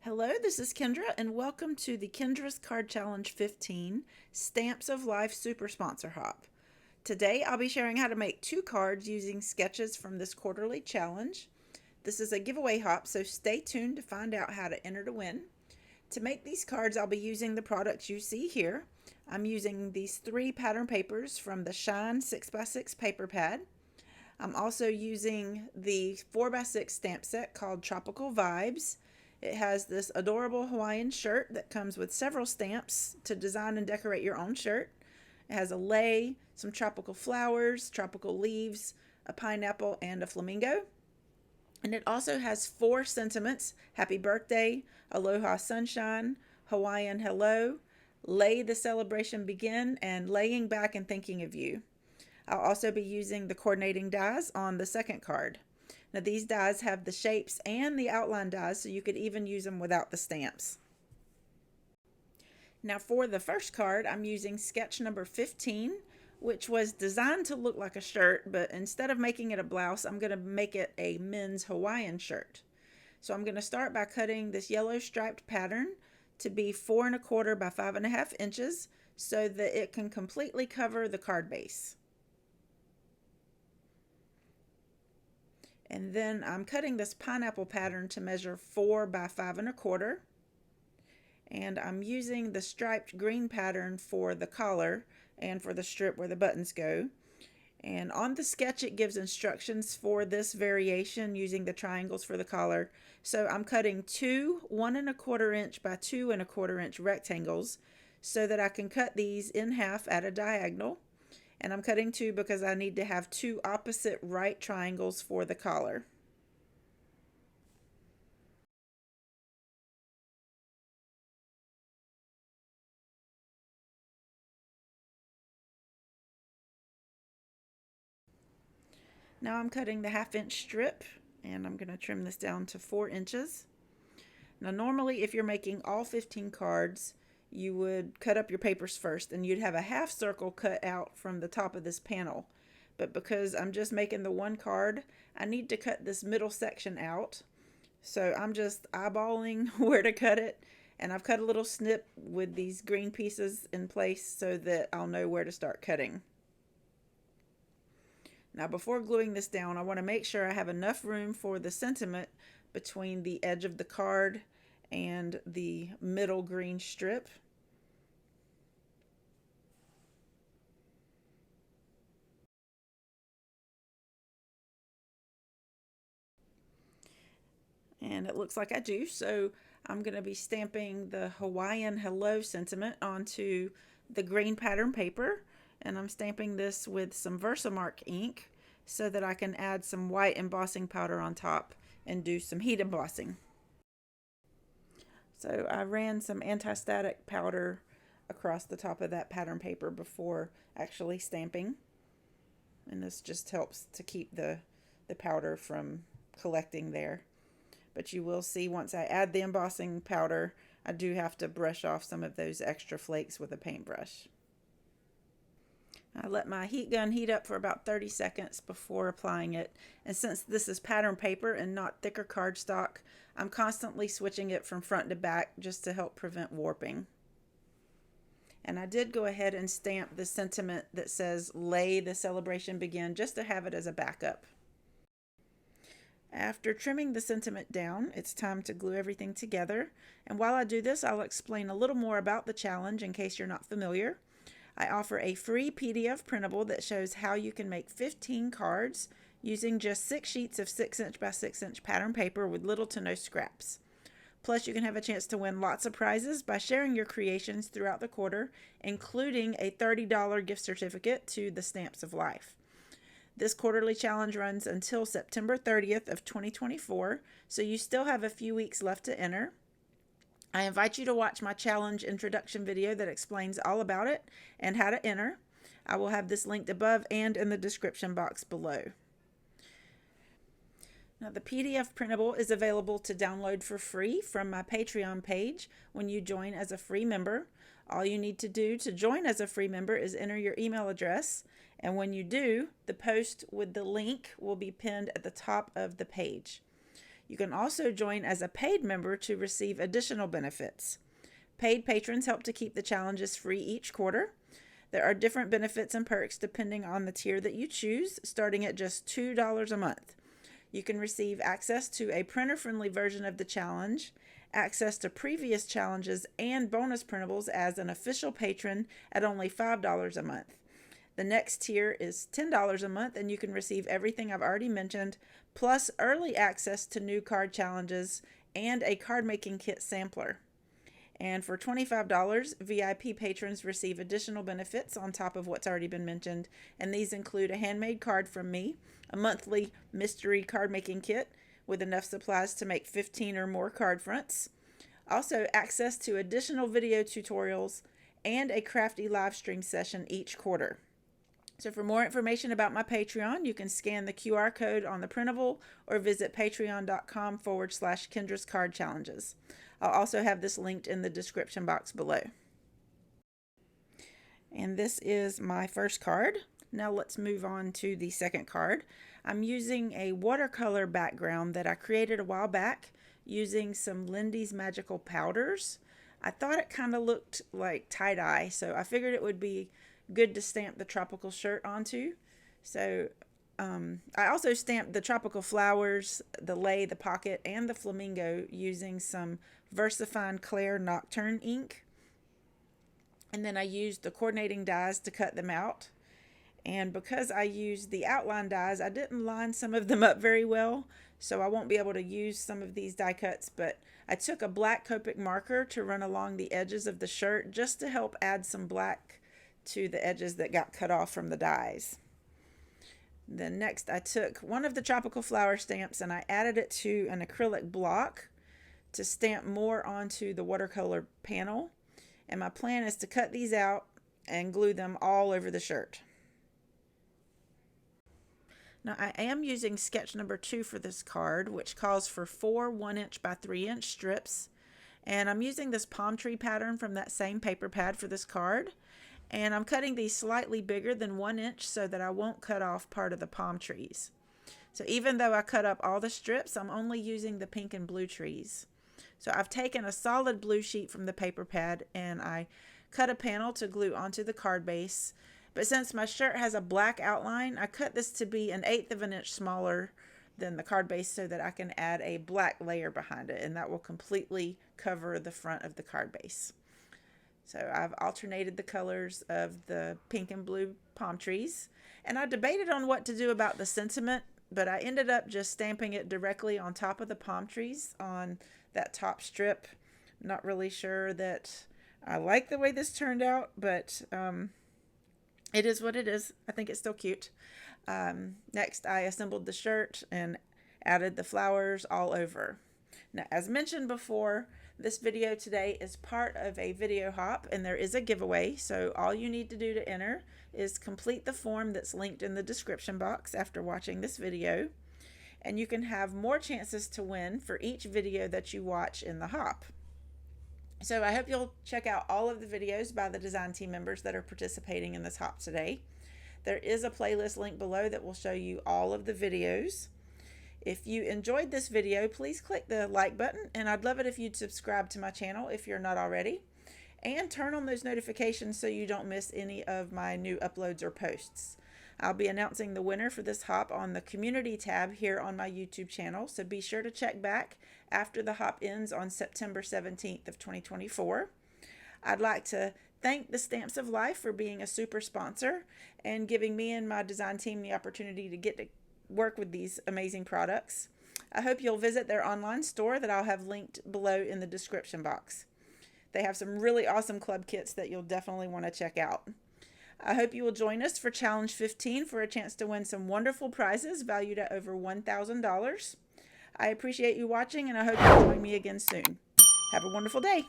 Hello, this is Kendra, and welcome to the Kendra's Card Challenge 15 Stamps of Life Super Sponsor Hop. Today I'll be sharing how to make 2 cards using sketches from this quarterly challenge. This is a giveaway hop, so stay tuned to find out how to enter to win. To make these cards, I'll be using the products you see here. I'm using these 3 pattern papers from the Shine 6x6 paper pad. I'm also using the 4x6 stamp set called Tropical Vibes. It has this adorable Hawaiian shirt that comes with several stamps to design and decorate your own shirt. It has a lei, some tropical flowers, tropical leaves, a pineapple, and a flamingo. And it also has 4 sentiments: happy birthday, aloha sunshine, Hawaiian hello, lei the celebration begin, and laying back and thinking of you. I'll also be using the coordinating dies on the second card. Now these dies have the shapes and the outline dies, so you could even use them without the stamps. Now for the first card, I'm using sketch number 15, which was designed to look like a shirt, but instead of making it a blouse, I'm going to make it a men's Hawaiian shirt. So I'm going to start by cutting this yellow striped pattern to be 4 1/4 by 5 1/2 inches so that it can completely cover the card base. And then I'm cutting this pineapple pattern to measure 4 by 5 1/4. And I'm using the striped green pattern for the collar and for the strip where the buttons go. And on the sketch it gives instructions for this variation using the triangles for the collar. So I'm cutting 2 1 1/4 inch by 2 1/4 inch rectangles so that I can cut these in half at a diagonal. And I'm cutting 2 because I need to have 2 opposite right triangles for the collar. Now I'm cutting the 1/2 inch strip, and I'm going to trim this down to 4 inches. Now normally if you're making all 15 cards, you would cut up your papers first and you'd have a half circle cut out from the top of this panel. But because I'm just making the one card, I need to cut this middle section out. So I'm just eyeballing where to cut it, and I've cut a little snip with these green pieces in place so that I'll know where to start cutting. Now before gluing this down, I want to make sure I have enough room for the sentiment between the edge of the card and the middle green strip. And it looks like I do, so I'm going to be stamping the Hawaiian hello sentiment onto the green pattern paper, and I'm stamping this with some Versamark ink so that I can add some white embossing powder on top and do some heat embossing. So I ran some anti-static powder across the top of that pattern paper before actually stamping, and this just helps to keep the powder from collecting there. But you will see once I add the embossing powder, I do have to brush off some of those extra flakes with a paintbrush. I let my heat gun heat up for about 30 seconds before applying it, and since this is pattern paper and not thicker cardstock, I'm constantly switching it from front to back just to help prevent warping. And I did go ahead and stamp the sentiment that says "Lei the celebration begin" just to have it as a backup. After trimming the sentiment down, it's time to glue everything together. And while I do this, I'll explain a little more about the challenge in case you're not familiar. I offer a free PDF printable that shows how you can make 15 cards using just 6 sheets of 6 inch by 6 inch pattern paper with little to no scraps. Plus, you can have a chance to win lots of prizes by sharing your creations throughout the quarter, including a $30 gift certificate to the Stamps of Life. This quarterly challenge runs until September 30th of 2024, so you still have a few weeks left to enter. I invite you to watch my challenge introduction video that explains all about it and how to enter. I will have this linked above and in the description box below. Now, the PDF printable is available to download for free from my Patreon page when you join as a free member. All you need to do to join as a free member is enter your email address, and when you do, the post with the link will be pinned at the top of the page. You can also join as a paid member to receive additional benefits. Paid patrons help to keep the challenges free each quarter. There are different benefits and perks depending on the tier that you choose, starting at just $2 a month. You can receive access to a printer-friendly version of the challenge, access to previous challenges, and bonus printables as an official patron at only $5 a month. The next tier is $10 a month, and you can receive everything I've already mentioned, plus early access to new card challenges and a card making kit sampler. And for $25, VIP patrons receive additional benefits on top of what's already been mentioned, and these include a handmade card from me, a monthly mystery card making kit with enough supplies to make 15 or more card fronts, also access to additional video tutorials, and a crafty live stream session each quarter. So for more information about my Patreon, you can scan the QR code on the printable or visit patreon.com/Kendra's Card Challenges. I'll also have this linked in the description box below. And this is my first card. Now let's move on to the second card. I'm using a watercolor background that I created a while back using some Lindy's magical powders. I thought it kind of looked like tie-dye, so I figured it would be good to stamp the tropical shirt onto. So I also stamped the tropical flowers, the lei, the pocket, and the flamingo using some Versamark Clear Nocturne ink. And then I used the coordinating dies to cut them out. And because I used the outline dies, I didn't line some of them up very well, so I won't be able to use some of these die cuts, but I took a black Copic marker to run along the edges of the shirt just to help add some black to the edges that got cut off from the dies. Then next I took one of the tropical flower stamps and I added it to an acrylic block to stamp more onto the watercolor panel. And my plan is to cut these out and glue them all over the shirt. Now I am using sketch number 2 for this card, which calls for 4 1" by 3" strips. And I'm using this palm tree pattern from that same paper pad for this card. And I'm cutting these slightly bigger than 1 inch so that I won't cut off part of the palm trees. So even though I cut up all the strips, I'm only using the pink and blue trees. So I've taken a solid blue sheet from the paper pad and I cut a panel to glue onto the card base. But since my shirt has a black outline, I cut this to be 1/8 of an inch smaller than the card base so that I can add a black layer behind it, and that will completely cover the front of the card base. So I've alternated the colors of the pink and blue palm trees, and I debated on what to do about the sentiment, but I ended up just stamping it directly on top of the palm trees on that top strip. Not really sure that I like the way this turned out, but it is what it is. I think it's still cute. Next, I assembled the shirt and added the flowers all over. Now, as mentioned before, this video today is part of a video hop and there is a giveaway. So all you need to do to enter is complete the form that's linked in the description box after watching this video. And you can have more chances to win for each video that you watch in the hop. So I hope you'll check out all of the videos by the design team members that are participating in this hop today. There is a playlist link below that will show you all of the videos. If you enjoyed this video, please click the like button, and I'd love it if you'd subscribe to my channel if you're not already, and turn on those notifications so you don't miss any of my new uploads or posts. I'll be announcing the winner for this hop on the community tab here on my YouTube channel, so be sure to check back after the hop ends on September 17th of 2024. I'd like to thank the Stamps of Life for being a super sponsor and giving me and my design team the opportunity to get to work with these amazing products. I hope you'll visit their online store that I'll have linked below in the description box. They have some really awesome club kits that you'll definitely want to check out. I hope you will join us for Challenge 15 for a chance to win some wonderful prizes valued at over $1,000. I appreciate you watching, and I hope you'll join me again soon. Have a wonderful day.